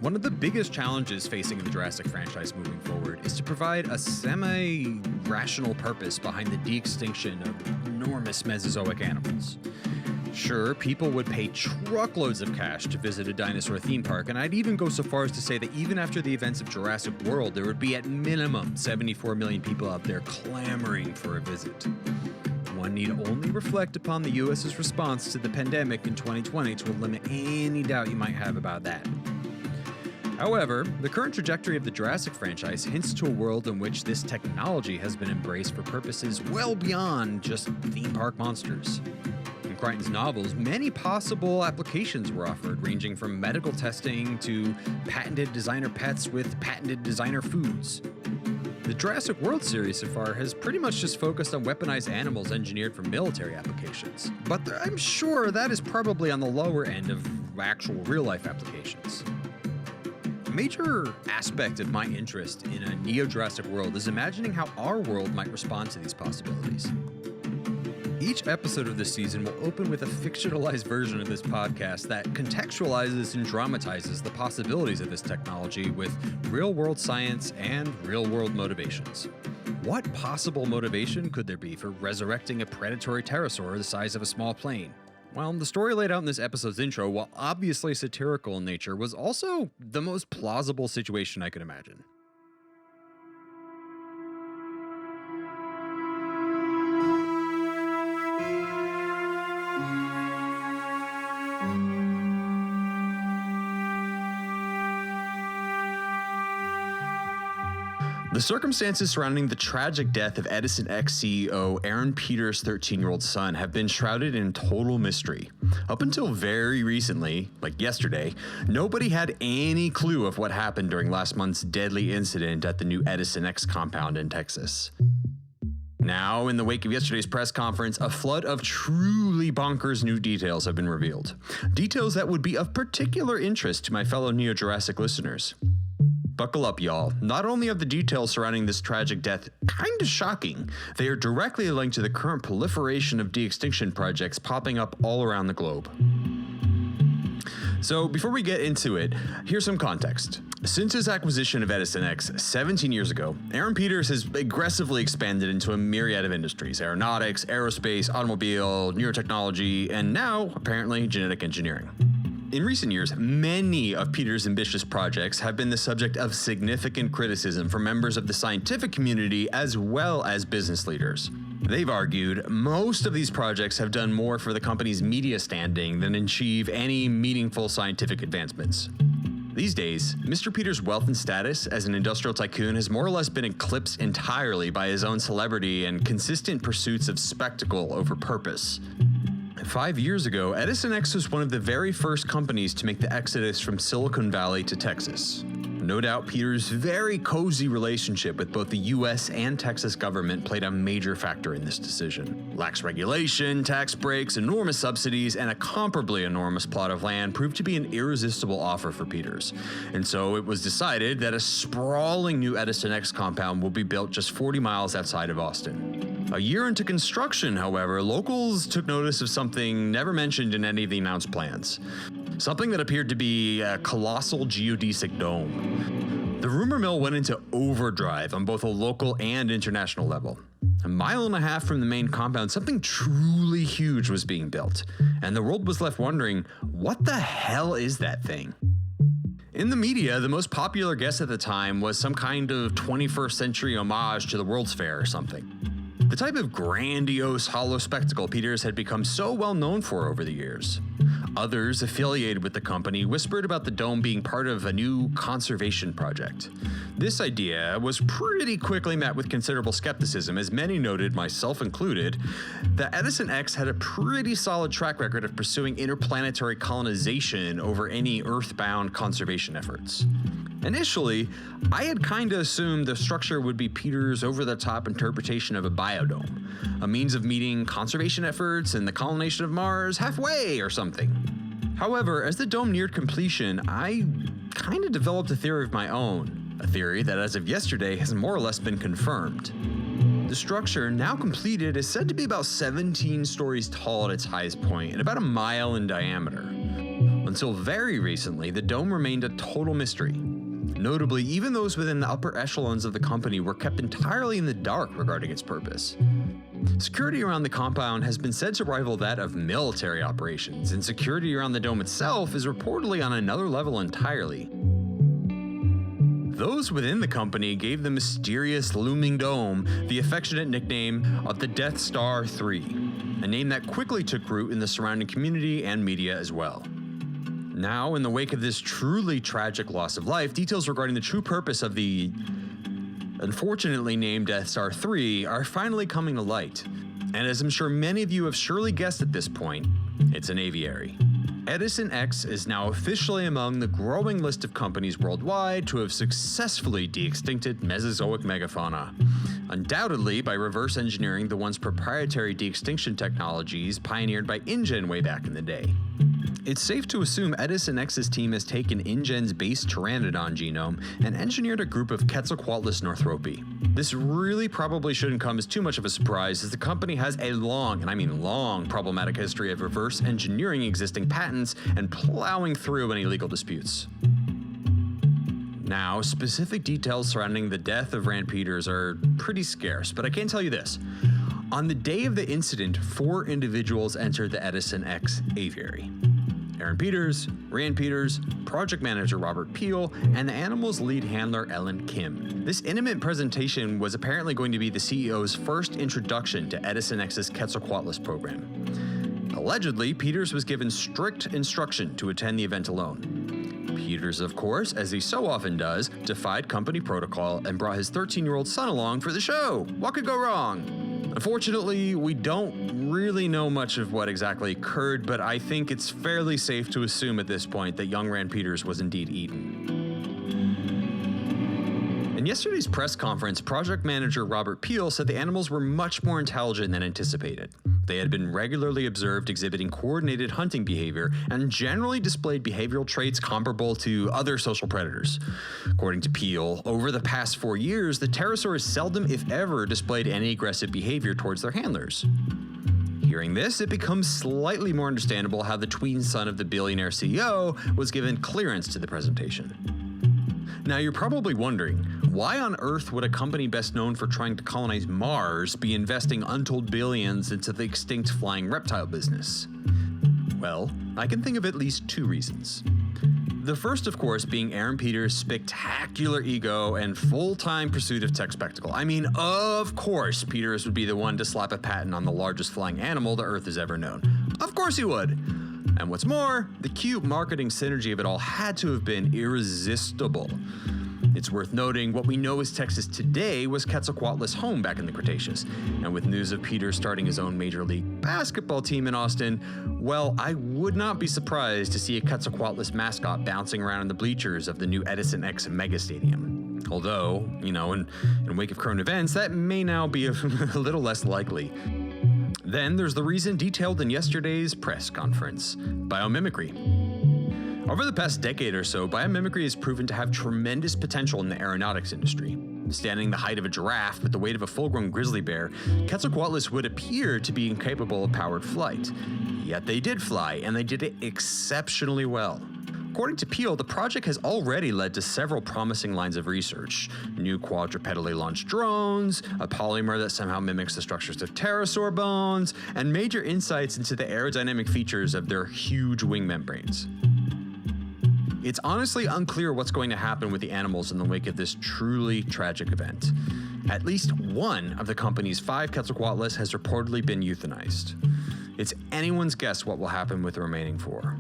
One of the biggest challenges facing the Jurassic franchise moving forward is to provide a semi-rational purpose behind the de-extinction of enormous Mesozoic animals. Sure, people would pay truckloads of cash to visit a dinosaur theme park, and I'd even go so far as to say that even after the events of Jurassic World, there would be at minimum 74 million people out there clamoring for a visit. One need only reflect upon the US's response to the pandemic in 2020 to eliminate any doubt you might have about that. However, the current trajectory of the Jurassic franchise hints to a world in which this technology has been embraced for purposes well beyond just theme park monsters. In Crichton's novels, many possible applications were offered, ranging from medical testing to patented designer pets with patented designer foods. The Jurassic World series so far has pretty much just focused on weaponized animals engineered for military applications, but I'm sure that is probably on the lower end of actual real-life applications. A major aspect of my interest in a NeoJurassic world is imagining how our world might respond to these possibilities. Each episode of this season will open with a fictionalized version of this podcast that contextualizes and dramatizes the possibilities of this technology with real-world science and real-world motivations. What possible motivation could there be for resurrecting a predatory pterosaur the size of a small plane? Well, the story laid out in this episode's intro, while obviously satirical in nature, was also the most plausible situation I could imagine. The circumstances surrounding the tragic death of Edison X CEO Aaron Peters' 13-year-old son have been shrouded in total mystery. Up until very recently, like yesterday, nobody had any clue of what happened during last month's deadly incident at the new Edison X compound in Texas. Now, in the wake of yesterday's press conference, a flood of truly bonkers new details have been revealed. Details that would be of particular interest to my fellow NeoJurassic listeners. Buckle up, y'all. Not only are the details surrounding this tragic death kinda shocking, they are directly linked to the current proliferation of de-extinction projects popping up all around the globe. So before we get into it, here's some context. Since his acquisition of Edison X 17 years ago, Aaron Peters has aggressively expanded into a myriad of industries: aeronautics, aerospace, automobile, neurotechnology, and now, apparently, genetic engineering. In recent years, many of Peters' ambitious projects have been the subject of significant criticism from members of the scientific community as well as business leaders. They've argued most of these projects have done more for the company's media standing than achieve any meaningful scientific advancements. These days, Mr. Peters' wealth and status as an industrial tycoon has more or less been eclipsed entirely by his own celebrity and consistent pursuits of spectacle over purpose. 5 years ago, Edison X was one of the very first companies to make the exodus from Silicon Valley to Texas. No doubt Peters' very cozy relationship with both the US and Texas government played a major factor in this decision. Lax regulation, tax breaks, enormous subsidies, and a comparably enormous plot of land proved to be an irresistible offer for Peters. And so it was decided that a sprawling new Edison X compound will be built just 40 miles outside of Austin. A year into construction, however, locals took notice of something never mentioned in any of the announced plans. Something that appeared to be a colossal geodesic dome. The rumor mill went into overdrive on both a local and international level. 1.5 miles from the main compound, something truly huge was being built, and the world was left wondering, what the hell is that thing? In the media, the most popular guess at the time was some kind of 21st century homage to the World's Fair or something. The type of grandiose, hollow spectacle Peters had become so well known for over the years. Others affiliated with the company whispered about the dome being part of a new conservation project. This idea was pretty quickly met with considerable skepticism, as many noted, myself included, that Edison X had a pretty solid track record of pursuing interplanetary colonization over any Earth-bound conservation efforts. Initially, I had kinda assumed the structure would be Peters' over-the-top interpretation of a biodome, a means of meeting conservation efforts and the colonization of Mars halfway or something. However, as the dome neared completion, I kinda developed a theory of my own, a theory that as of yesterday has more or less been confirmed. The structure, now completed, is said to be about 17 stories tall at its highest point and about 1 mile in diameter. Until very recently, the dome remained a total mystery. Notably, even those within the upper echelons of the company were kept entirely in the dark regarding its purpose. Security around the compound has been said to rival that of military operations, and security around the dome itself is reportedly on another level entirely. Those within the company gave the mysterious looming dome the affectionate nickname of the Death Star 3, a name that quickly took root in the surrounding community and media as well. Now, in the wake of this truly tragic loss of life, details regarding the true purpose of the unfortunately named Death Star 3 are finally coming to light. And as I'm sure many of you have surely guessed at this point, it's an aviary. Edison X is now officially among the growing list of companies worldwide to have successfully de-extincted Mesozoic megafauna, undoubtedly by reverse engineering the once proprietary de-extinction technologies pioneered by InGen way back in the day. It's safe to assume Edison X's team has taken InGen's base pteranodon genome and engineered a group of Quetzalcoatlus northropi. This really probably shouldn't come as too much of a surprise, as the company has a long, and I mean long, problematic history of reverse engineering existing patents and plowing through any legal disputes. Now, specific details surrounding the death of Rand Peters are pretty scarce, but I can tell you this. On the day of the incident, 4 individuals entered the Edison X aviary. Aaron Peters, Rand Peters, project manager Robert Peel, and the animal's lead handler Ellen Kim. This intimate presentation was apparently going to be the CEO's first introduction to Edison X's Quetzalcoatlus program. Allegedly, Peters was given strict instruction to attend the event alone. Peters, of course, as he so often does, defied company protocol and brought his 13-year-old son along for the show. What could go wrong? Unfortunately, we don't really know much of what exactly occurred, but I think it's fairly safe to assume at this point that young Rand Peters was indeed eaten. In yesterday's press conference, project manager Robert Peel said the animals were much more intelligent than anticipated. They had been regularly observed exhibiting coordinated hunting behavior and generally displayed behavioral traits comparable to other social predators. According to Peel, over the past 4 years, the pterosaurs seldom, if ever, displayed any aggressive behavior towards their handlers. Hearing this, it becomes slightly more understandable how the tween son of the billionaire CEO was given clearance to the presentation. Now, you're probably wondering, why on earth would a company best known for trying to colonize Mars be investing untold billions into the extinct flying reptile business? Well, I can think of at least 2 reasons. The first, of course, being Aaron Peters' spectacular ego and full-time pursuit of tech spectacle. I mean, of course, Peters would be the one to slap a patent on the largest flying animal the Earth has ever known. Of course he would. And what's more, the cute marketing synergy of it all had to have been irresistible. It's worth noting what we know as Texas today was Quetzalcoatlus' home back in the Cretaceous. And with news of Peters starting his own Major League Basketball team in Austin, well, I would not be surprised to see a Quetzalcoatlus mascot bouncing around in the bleachers of the new Edison X Mega Stadium. Although, in wake of current events, that may now be a little less likely. Then there's the reason detailed in yesterday's press conference: biomimicry. Over the past decade or so, biomimicry has proven to have tremendous potential in the aeronautics industry. Standing the height of a giraffe with the weight of a full-grown grizzly bear, Quetzalcoatlus would appear to be incapable of powered flight. Yet they did fly, and they did it exceptionally well. According to Peel, the project has already led to several promising lines of research: new quadrupedally launched drones, a polymer that somehow mimics the structures of pterosaur bones, and major insights into the aerodynamic features of their huge wing membranes. It's honestly unclear what's going to happen with the animals in the wake of this truly tragic event. At least one of the company's 5 Quetzalcoatlus has reportedly been euthanized. It's anyone's guess what will happen with the remaining 4.